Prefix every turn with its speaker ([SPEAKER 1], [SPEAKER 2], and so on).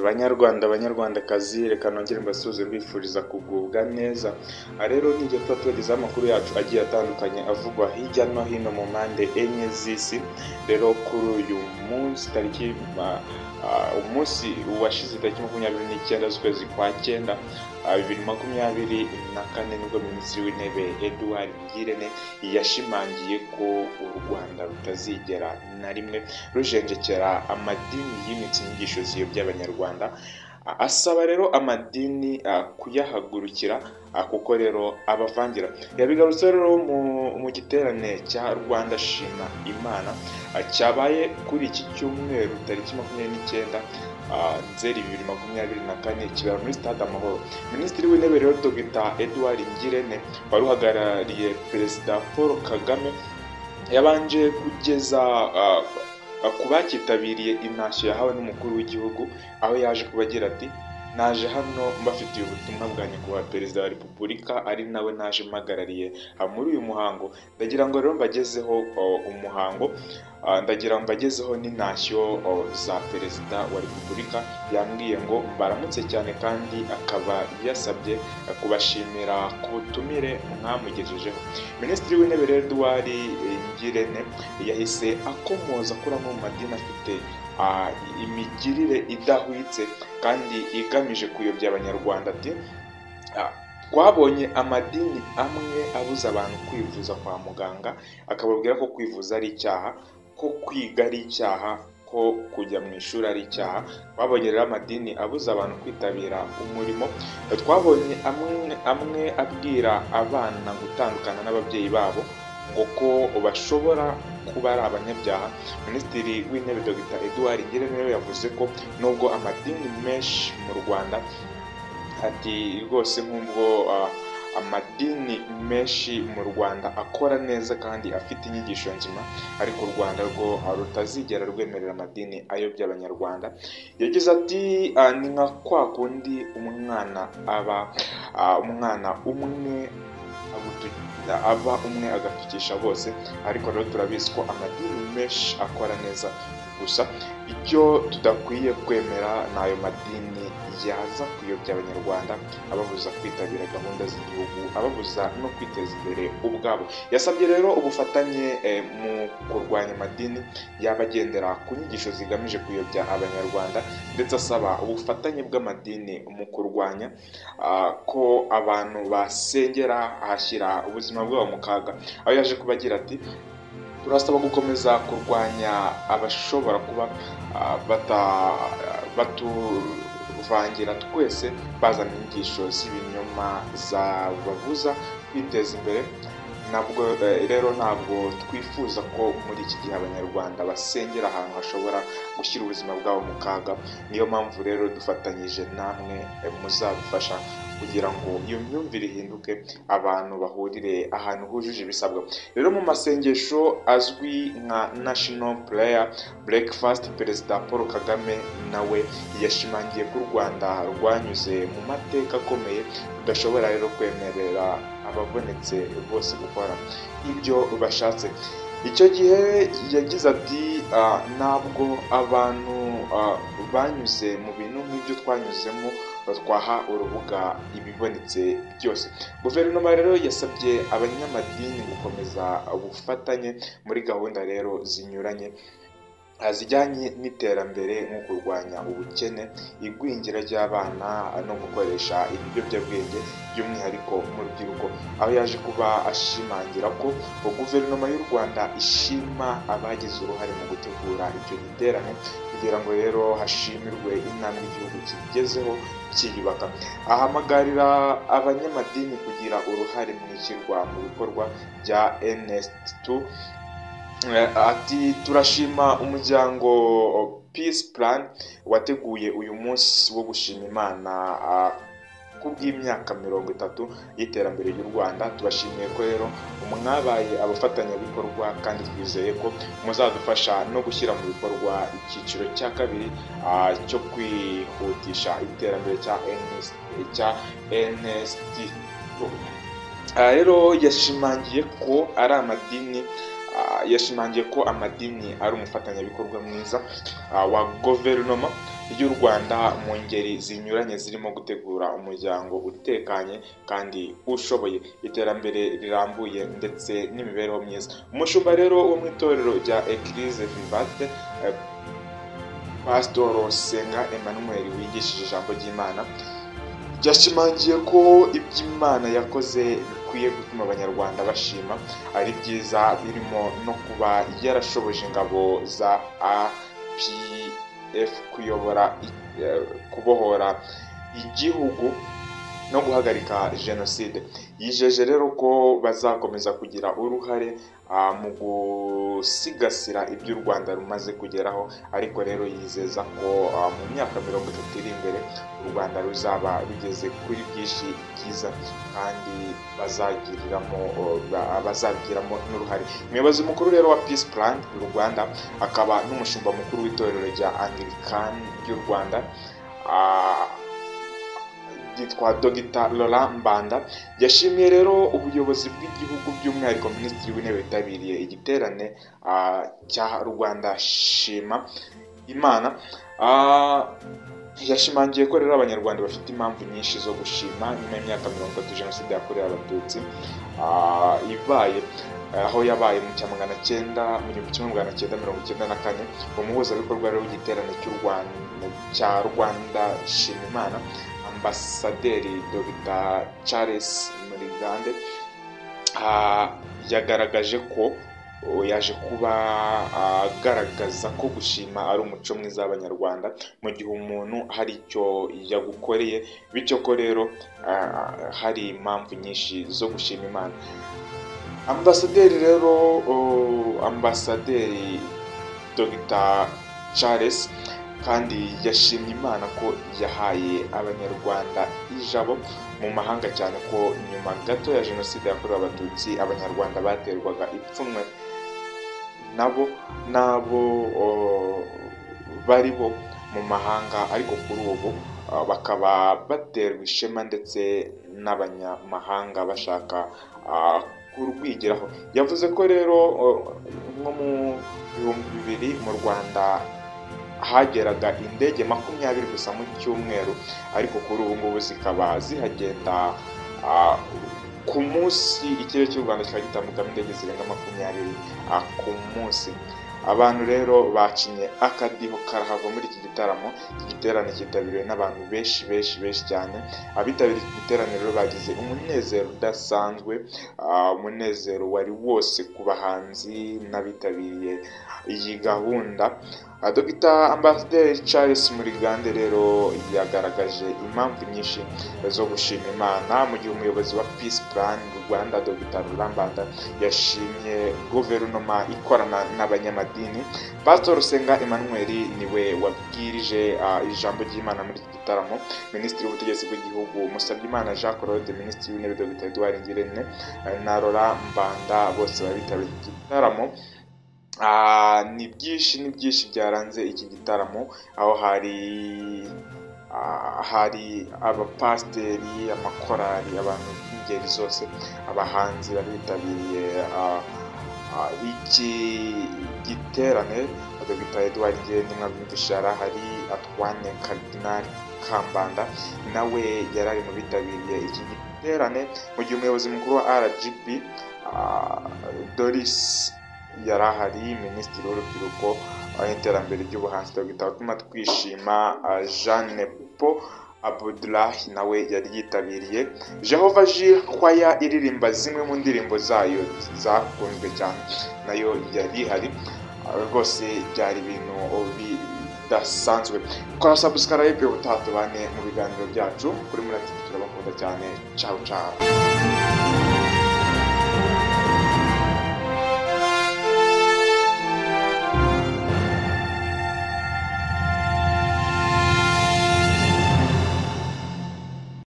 [SPEAKER 1] Banyarwandakazi, reka nongere mbasuhuze mbifuriza kugubwa neza. Rero nijye tuba tubagezaho amakuru yacu agiye atandukanye avugwa hirya no hino mu mpande enye z'isi. Rero kuri uyu munsi umunsi washize tariki 29 z'ukwezi kwa 9 2024 nibwo Minisitiri w'Intebe Edouard Ngirente yashimangiye ko u Rwanda rutazigera na rimwe rujenjekera amadini yimitse inyigisho ziyobya Abanyarwanda. Asaba rero amadini kuyahagurukira kuko rero abavangira. Yabigarutse rero mu giterane cya Rwanda Shima Imana cyabaye kuri iki cyumweru tariki 29 Nzeri 2024 kibera muri Stade Amahoro. Minisitiri w'Intebe rero Dr Edouard Ngirente wari uhagarariye Perezida Paul Kagame yabanje kugeza ku bakitabiriye intashyo yahawe n'umukuru w'igihugu, aho yaje kubagira ati: naje hano mbafitiye ubutumwa bwa nyakubahwa Perezida wa Repubulika, ari nawe naje mpagarariye muri uyu muhango. Ndagira ngo rero mbagezeho umuhango, ndagira ngo mbagezeho n'intashyo za Perezida wa Repubulika. Yambwiye ngo mbaramutse cyane kandi akaba yasabye kubashimira ku butumire mwamugejejeho. Minisitiri w'Intebe Edouard Ngirente yahise akomoza kuri amwe mu madini afite imigirire idahwitse kandi igamije kuyobya Abanyarwanda. Ati: twabonye amadini amwe abuza abantu kwivuza kwa muganga, akababwira ko kwivuza ari icyaha, ko kwiga ari icyaha, ko kujya mu ishuri ari icyaha. Twabonye rero amadini abuza abantu kwitabira umurimo. Twabonye amwe abwira abana gutandukana n'ababyeyi babo ngo ko bashobora kuba ari abanyabyaha. Minisitiri w'Intebe Dr Edouard Ngirente rero yavuze ko nubwo amadini menshi mu Rwanda, ati rwose nk'ubwo amadini menshi mu Rwanda akora neza kandi afite inyigisho nzima, ariko u Rwanda rwo rutazigera rwemerera amadini ayobya Abanyarwanda. Yagize ati: ni nka kwa kundi umwana umwe agatukisha bose, ariko rero turabizi ko amadini menshi akora neza. Gusa icyo tudakwiye kwemera ni ayo madini yaza kuyobya Abanyarwanda, ababuza kwitabira gahunda z'igihugu, ababuza no kwiteza imbere ubwabo. Yasabye rero ubufatanye mu kurwanya amadini y'abagendera ku nyigisho zigamije kuyobya Abanyarwanda, ndetse asaba ubufatanye bw'amadini mu kurwanya ko abantu basengera ahashyira ubuzima bwabo mu kaga. Aho yaje kubagira ati: turasaba gukomeza kurwanya abashobora kuba batuvangira twese bazana inyigisho z'ibinyoma zababuza kwiteza imbere. Nabwo rero ntabwo twifuza ko muri iki gihe Abanyarwanda basengera ahantu hashobora gushyira ubuzima bwabo mu kaga. Niyo mpamvu rero dufatanyije namwe muzadufasha kugira ngo iyo myumvire ihinduke, abantu bahurire ahantu hujuje ibisabwa. Rero mu masengesho azwi nka National Prayer Breakfast, Perezida Paul Kagame nawe yashimangiye ko u Rwanda rwanyuze mu mateka akomeye, rudashobora rero kwemerera ababonetse bose gukora ibyo bashatse. Icyo gihe yagize ati: ntabwo abantu banyuze mu bintu nk'ibyo twanyuzemo twaha urubuga ibibonetse byose. Guverinoma rero yasabye abanyamadini gukomeza ubufatanye muri gahunda rero zinyuranye zijyanye n'iterambere, nko kurwanya ubukene, igwingira ry'abana no gukoresha ibiyobyabwenge by'umwihariko mu rubyiruko. Aho yaje kuba ashimangira ko guverinoma y'u Rwanda ishima abagize uruhare mu gutegura icyo giterane, kugira ngo rero hashimirwe intambwe igihugu kigezeho cyiyubaka. Ahamagarira abanyamadini kugira uruhare mu ishyirwa mu bikorwa bya NS2. Ati: turashima umuryango Peace Plan wateguye uyu munsi wo gushima Imana kubw'imyaka 30 y'iterambere ry'u Rwanda. Tubashimiye ko rero mwabaye abafatanyabikorwa, kandi twizeye ko muzadufasha no gushyira mu bikorwa icyiciro cya kabiri cyo kwihutisha iterambere cya NST. Rero yashimangiye ko amadini ari umufatanyabikorwa mwiza wa guverinoma ry'u Rwanda mu ngeri zinyuranye zirimo gutegura umuryango utekanye kandi ushoboye, iterambere rirambuye ndetse n'imibereho myiza. Umushumba rero wo mu itorero rya Eglise Vivante, Pastor Senga Emmanuel wigishije ijambo ry'Imana, yashimangiye ko iby'Imana yakoze bikwiye gutuma abanyarwanda bashima, ari byiza, birimo no kuba yarashoboje ingabo za APF kubohora igihugu no guhagarika jenoside. Yijeje rero ko bazakomeza kugira uruhare mu gusigasira ibyo u Rwanda rumaze kugeraho, ariko rero yizeza ko mu myaka 30 iri imbere u Rwanda ruzaba rugeze kuri byinshi byiza kandi bazabigiramo n'uruhare. Umuyobozi mukuru rero wa Peace Plan y'u Rwanda akaba n'umushumba mukuru w'itorero rya Anglican ry'u Rwanda, yitwa Dr. Laurent Mbanda, yashimiye rero ubuyobozi bw'igihugu by'umwihariko Minisitiri w'Intebe witabiriye igiterane cya Rwanda Shima Imana. Yashimangiye ko rero abanyarwanda bafite impamvu nyinshi zo gushima nyuma y'imyaka 30 jenoside yakorewe abatutsi ibaye, aho yabaye mu 1994. Umuhuzabikorwa rero w'igiterane cya Rwanda Shima Imana, Ambasaderi Dr. Charles Murigande, yagaragaje ko yaje kuba agaragaza ko gushima ari umuco mwiza w'abanyarwanda mu gihe umuntu hari icyo yagukoreye, bityo ko rero hari impamvu nyinshi zo gushima Imana. Ambasaderi Dr. Charles kandi yashimye Imana ko yahaye abanyarwanda ijabo mu mahanga, cyane ko nyuma gato ya jenoside yakorewe abatutsi abanyarwanda baterwaga ipfunwe nabo bari bo mu mahanga, ariko kuri ubu bakaba baterwa ishema ndetse n'abanyamahanga bashaka kurwigiraho. Yavuze ko rero nko mu 2000 mu Rwanda hageraga indege 20 gusa mu cyumweru, ariko kuri ubu ngubu zikaba zihagenda ku munsi. Ikirere cy'u Rwanda kikaba gitambukamo indege zirenga 20 ku munsi. Abantu rero bacinye akadiho karahava muri iki gitaramo. Iki giterane cyitabiriwe n'abantu benshi cyane. Abitabiriye iki giterane rero bagize umunezero udasanzwe, umunezero wari wose ku bahanzi n'abitabiriye iyi gahunda. Dr. Ambasaderi Charles Murigande rero yagaragaje impamvu nyinshi zo gushima Imana, mu gihe umuyobozi wa Peace Plan Rwanda Dr. Laurent Mbanda yashimye guverinoma ikorana n'abanyamadini. Pastor Senga Emmanuel niwe wabwirije ijambo ry'Imana muri iki gitaramo. Minisitiri w'ubutegetsi bw'igihugu Musabyimana Jean Claude, Minisitiri w'Intebe Dr. Edouard Ngirente na Laurent Mbanda bose babitabiriye iki gitaramo. Ni byinshi byaranze iki gitaramo, aho hari abapasiteri, amakorali, abantu b'ingeri zose, abahanzi bari bitabiriye iki giterane. Dr. Edouard Ngirente Mwabimvishara, hari Antoine Cardinal Kambanda nawe yari ari mu bitabiriye iki giterane, mu gihe umuyobozi mukuru wa RGB Doris yari ahari. Minisitiri w'Urubyiruko n'Iterambere ry'Ubuhanzi Dr. Utuma Twishima Jeanne Paul Abdullahi nawe yari yitabiriye. Jehovah Jireh Choir iririmba zimwe mu ndirimbo zayo zakunzwe cyane, nayo yari ihari. Rwose byari ibintu bidasanzwe. Kora subscribe utatubane mu biganiro byacu kuri Muratini, turabakunda cyane. Ciao.